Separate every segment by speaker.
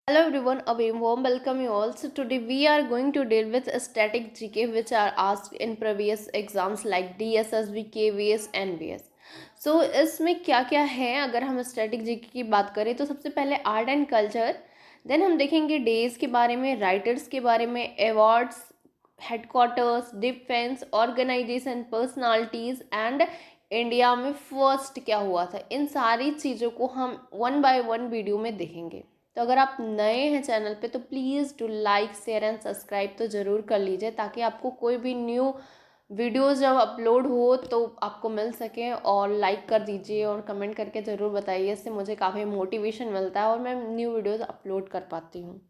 Speaker 1: Hello everyone, a very warm welcome you all. So today we are going to deal with static GK which are asked in previous exams like DSSB, KVS, NVS. So इसमें क्या क्या है अगर हम static GK की बात करें तो सबसे पहले आर्ट एंड कल्चर, देन हम देखेंगे डेज के बारे में, राइटर्स के बारे में, awards, headquarters, defence organisation, personalities and India में फर्स्ट क्या हुआ था। इन सारी चीज़ों को हम वन बाय वन वीडियो में देखेंगे। तो अगर आप नए हैं चैनल पे तो please do like share and subscribe तो ज़रूर कर लीजिए ताकि आपको कोई भी न्यू वीडियोस जब अपलोड हो तो आपको मिल सके। और लाइक कर दीजिए और कमेंट करके ज़रूर बताइए, इससे मुझे काफ़ी मोटिवेशन मिलता है और मैं न्यू वीडियोस अपलोड कर पाती हूँ।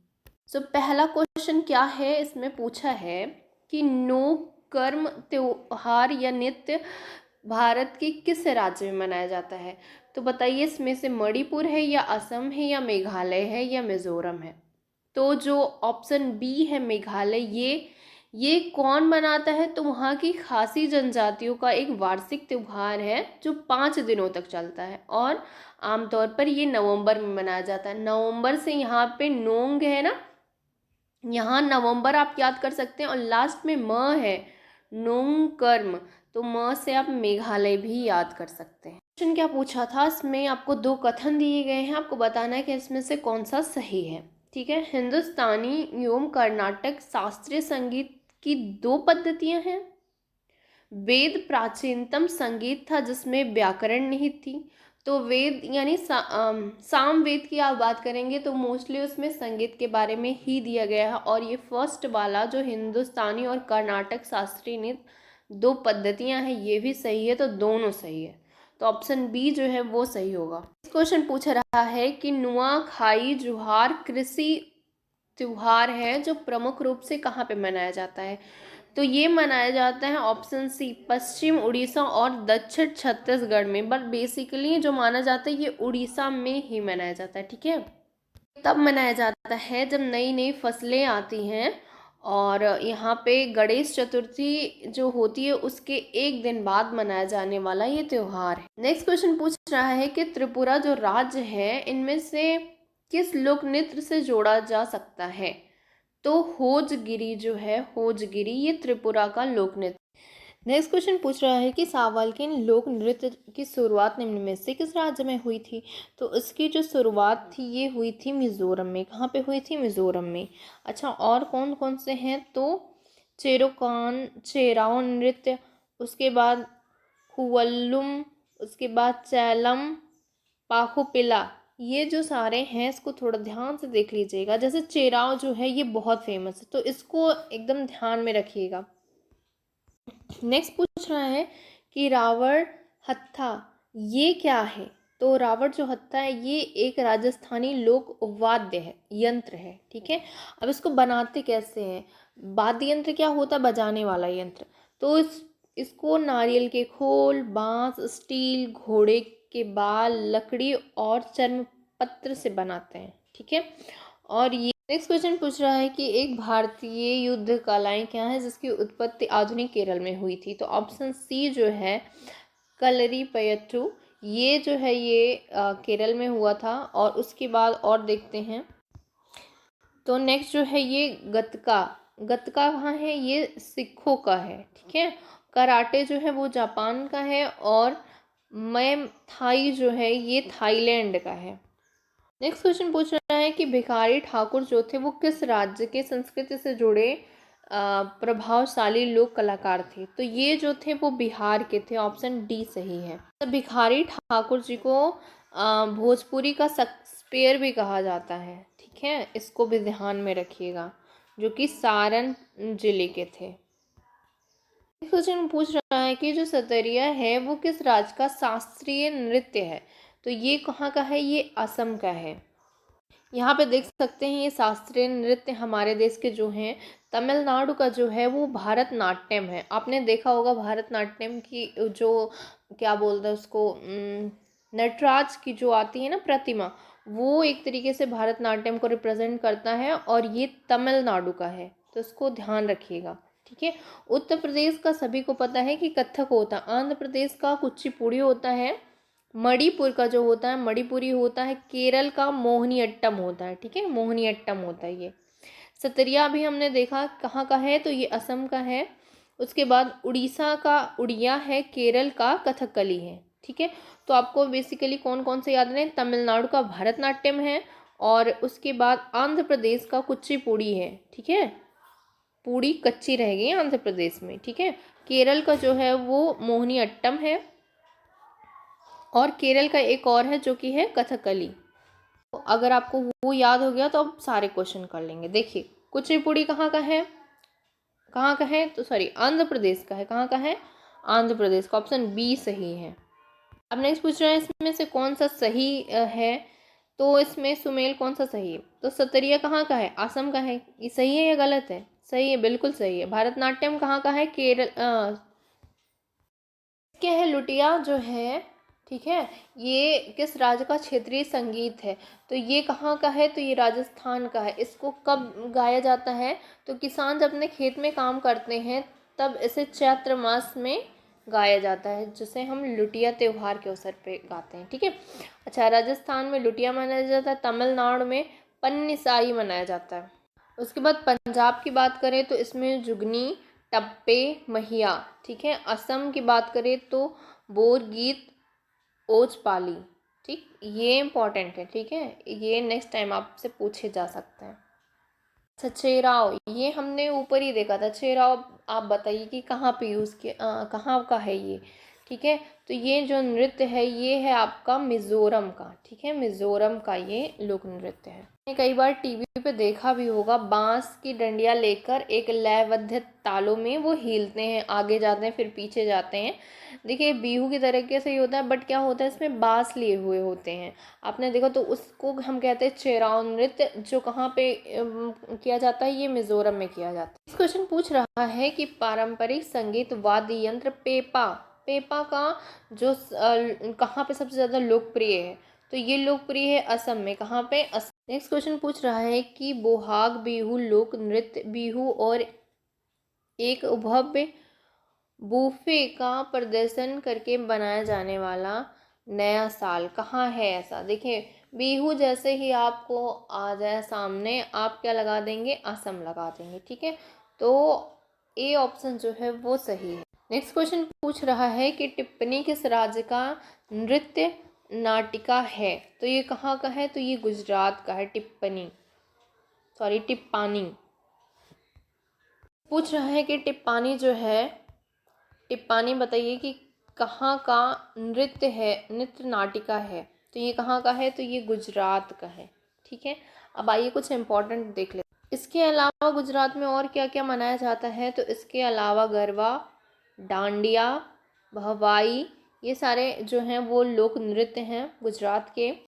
Speaker 1: सो पहला क्वेश्चन क्या है, इसमें पूछा है कि नो कर्म त्योहार या नृत्य भारत के किस राज्य में मनाया जाता है। तो बताइए इसमें से मणिपुर है या असम है या मेघालय है या मिजोरम है। तो जो ऑप्शन बी है मेघालय, ये कौन मनाता है, तो वहाँ की खासी जनजातियों का एक वार्षिक त्यौहार है जो 5 दिनों तक चलता है और आमतौर पर ये नवंबर में मनाया जाता है। नवंबर से यहाँ पे नोंग है ना, यहाँ नवंबर आप याद कर सकते हैं और लास्ट में म है नोंग कर्म, तो म से आप मेघालय भी याद कर सकते हैं। क्वेश्चन क्या पूछा था, इसमें आपको दो कथन दिए गए हैं, आपको बताना है कि इसमें से कौन सा सही है। ठीक है, हिंदुस्तानी एवं कर्नाटक शास्त्रीय संगीत की दो पद्धतियां हैं। वेद प्राचीनतम संगीत था जिसमें व्याकरण निहित थी। तो वेद यानी साम वेद की आप बात करेंगे तो मोस्टली उसमें संगीत के बारे में ही दिया गया है। और ये फर्स्ट वाला जो हिंदुस्तानी और कर्नाटक शास्त्रीय नृत्य दो पद्धतियां हैं, ये भी सही है, तो दोनों सही है। तो ऑप्शन बी जो है वो सही होगा। इस क्वेश्चन पूछ रहा है कि नुआखाई जुहार कृषि त्योहार है जो प्रमुख रूप से कहाँ पे मनाया जाता है। तो ये मनाया जाता है ऑप्शन सी पश्चिम उड़ीसा और दक्षिण छत्तीसगढ़ में, बट बेसिकली जो माना जाता है ये उड़ीसा में ही मनाया जाता है। ठीक है, तब मनाया जाता है जब नई नई फसलें आती हैं और यहाँ पे गणेश चतुर्थी जो होती है उसके एक दिन बाद मनाया जाने वाला ये त्योहार है। नेक्स्ट क्वेश्चन पूछ रहा है कि त्रिपुरा जो राज्य है इनमें से किस लोक नृत्य से जोड़ा जा सकता है। तो होजगिरी जो है, होजगिरी ये त्रिपुरा का लोक नृत्य। नेक्स्ट क्वेश्चन पूछ रहा है कि सावलकिन लोक नृत्य की शुरुआत निम्न में से किस राज्य में हुई थी। तो इसकी जो शुरुआत थी ये हुई थी मिजोरम में। कहाँ पे हुई थी, मिजोरम में। अच्छा, और कौन कौन से हैं, तो चेरोकान चेराओ नृत्य, उसके बाद कुवल्लुम, उसके बाद चैलम, पाखुपिला, ये जो सारे हैं इसको थोड़ा ध्यान से देख लीजिएगा। जैसे चेराव जो है ये बहुत फेमस है तो इसको एकदम ध्यान में रखिएगा। नेक्स्ट पूछ रहा है कि रावण हत्था ये क्या है। तो रावण जो हत्था है ये एक राजस्थानी लोक वाद्य है, यंत्र है। ठीक है, अब इसको बनाते कैसे हैं। वाद्य यंत्र क्या होता है, बजाने वाला यंत्र। तो इसको नारियल के खोल, बांस, स्टील, घोड़े के बाल, लकड़ी और चर्म पत्र से बनाते हैं। ठीक है, और ये नेक्स्ट क्वेश्चन पूछ रहा है कि एक भारतीय युद्ध कलाएं क्या है जिसकी उत्पत्ति आधुनिक केरल में हुई थी। तो ऑप्शन सी जो है कलरीपयट्टू, ये जो है ये केरल में हुआ था। और उसके बाद और देखते हैं, तो नेक्स्ट जो है ये गतका, गतका कहाँ है, ये सिखों का है। ठीक है, कराटे जो है वो जापान का है और मैं थाई जो है ये थाईलैंड का है। नेक्स्ट क्वेश्चन पूछ रहा है कि भिखारी ठाकुर जो थे वो किस राज्य के संस्कृति से जुड़े प्रभावशाली लोक कलाकार थे। तो ये जो थे वो बिहार के थे, ऑप्शन डी सही है। तो भिखारी ठाकुर जी को भोजपुरी का शेक्सपियर भी कहा जाता है। ठीक है, इसको भी ध्यान में रखिएगा, जो कि सारण जिले के थे। क्वेश्चन पूछ रहा है कि जो सतरिया है वो किस राज्य का शास्त्रीय नृत्य है। तो ये कहाँ का है, ये असम का है। यहाँ पे देख सकते हैं ये शास्त्रीय नृत्य हमारे देश के जो हैं, तमिलनाडु का जो है वो भारतनाट्यम है। आपने देखा होगा भारतनाट्यम की जो क्या बोलते हैं उसको, नटराज की जो आती है ना प्रतिमा, वो एक तरीके से भारतनाट्यम को रिप्रेजेंट करता है और ये तमिलनाडु का है, तो इसको ध्यान रखिएगा। ठीक है, उत्तर प्रदेश का सभी को पता है कि कथक होता है, आंध्र प्रदेश का कुचिपुड़ी होता है, मणिपुर का जो होता है मणिपुरी होता है, केरल का मोहिनीअट्टम होता है, ठीक है, मोहिनीअट्टम होता है ये। सतरिया भी हमने देखा कहाँ का है, तो ये असम का है। उसके बाद उड़ीसा का उड़िया है, केरल का कथकली है, ठीक है। तो आपको बेसिकली कौन कौन से याद रहे, तमिलनाडु का भरतनाट्यम है, और उसके बाद आंध्र प्रदेश का कुचिपुड़ी है, ठीक है, पूड़ी कच्ची रह गई आंध्र प्रदेश में, ठीक है। केरल का जो है वो मोहिनीअट्टम है, और केरल का एक और है जो कि है कथकली। तो अगर आपको वो याद हो गया तो अब सारे क्वेश्चन कर लेंगे। देखिए कुचिपुड़ी कहाँ का है, कहाँ का है, तो सॉरी आंध्र प्रदेश का है। कहाँ का है, आंध्र प्रदेश का, ऑप्शन बी सही है। अब नेक्स्ट पूछ रहे हैं इसमें से कौन सा सही है, तो इसमें सुमेल कौन सा सही है, तो सतरिया कहाँ का है, असम का है, ये सही है या गलत है, सही है, बिल्कुल सही है। भरतनाट्यम कहाँ का है, केरल क्या है, लुटिया जो है, ठीक है, ये किस राज्य का क्षेत्रीय संगीत है, तो ये कहाँ का है, तो ये राजस्थान का है। इसको कब गाया जाता है, तो किसान जब अपने खेत में काम करते हैं तब इसे चैत्र मास में गाया जाता है, जिसे हम लुटिया त्योहार के अवसर पे गाते हैं, ठीक है। अच्छा, राजस्थान में लुटिया मनाया जाता है, तमिलनाडु में पन्निसाई मनाया जाता है। उसके बाद पंजाब की बात करें तो इसमें जुगनी, टप्पे, महिया, ठीक है। असम की बात करें तो बोर गीत, ओजपाली, ठीक, ये इंपॉर्टेंट है, ठीक है, ये नेक्स्ट टाइम आपसे पूछे जा सकते हैं। अच्छा, चेराव, ये हमने ऊपर ही देखा था। चेराव आप बताइए कि कहाँ पे यूज़ किया, कहाँ का है ये, ठीक है। तो ये जो नृत्य है ये है आपका मिज़ोरम का, ठीक है, मिज़ोरम का ये लोक नृत्य है। कई बार टीवी पे देखा भी होगा, बांस की डंडियाँ लेकर एक लयबद्ध तालों में वो हिलते हैं, आगे जाते हैं फिर पीछे जाते हैं। देखिए बिहू की तरीके से ही होता है, बट क्या होता है इसमें बांस लिए हुए होते हैं, आपने देखा, तो उसको हम कहते हैं चेराव नृत्य, जो कहाँ पे किया जाता है, ये मिजोरम में किया जाता है। इस क्वेश्चन पूछ रहा है कि पारंपरिक संगीत वाद्य यंत्र पेपा, पेपा का जो कहाँ पे सबसे ज़्यादा लोकप्रिय है, तो ये लोकप्रिय है असम में। कहाँ पे, असम। नेक्स्ट क्वेश्चन पूछ रहा है कि बोहाग बिहू लोक नृत्य बिहू और एक भव्य बूफे का प्रदर्शन करके बनाया जाने वाला नया साल कहाँ है, ऐसा। देखिए बिहू जैसे ही आपको आ जाए सामने, आप क्या लगा देंगे, असम लगा देंगे, ठीक है। तो ए ऑप्शन जो है वो सही है। नेक्स्ट क्वेश्चन पूछ रहा है कि टिप्पणी किस राज्य का नृत्य नाटिका है, तो ये कहाँ का है, तो ये गुजरात का है, टिप्पणी, सॉरी टिप्पानी। पूछ रहा है कि टिप्पानी जो है, टिप्पानी बताइए कि कहाँ का नृत्य है, नृत्य नाटिका है, तो ये कहाँ का है, तो ये गुजरात का है, ठीक है। अब आइए कुछ इम्पोर्टेंट देख लेते हैं। इसके अलावा गुजरात में और क्या क्या मनाया जाता है, तो इसके अलावा गरबा, डांडिया, भवाई, ये सारे जो हैं वो लोक नृत्य हैं गुजरात के।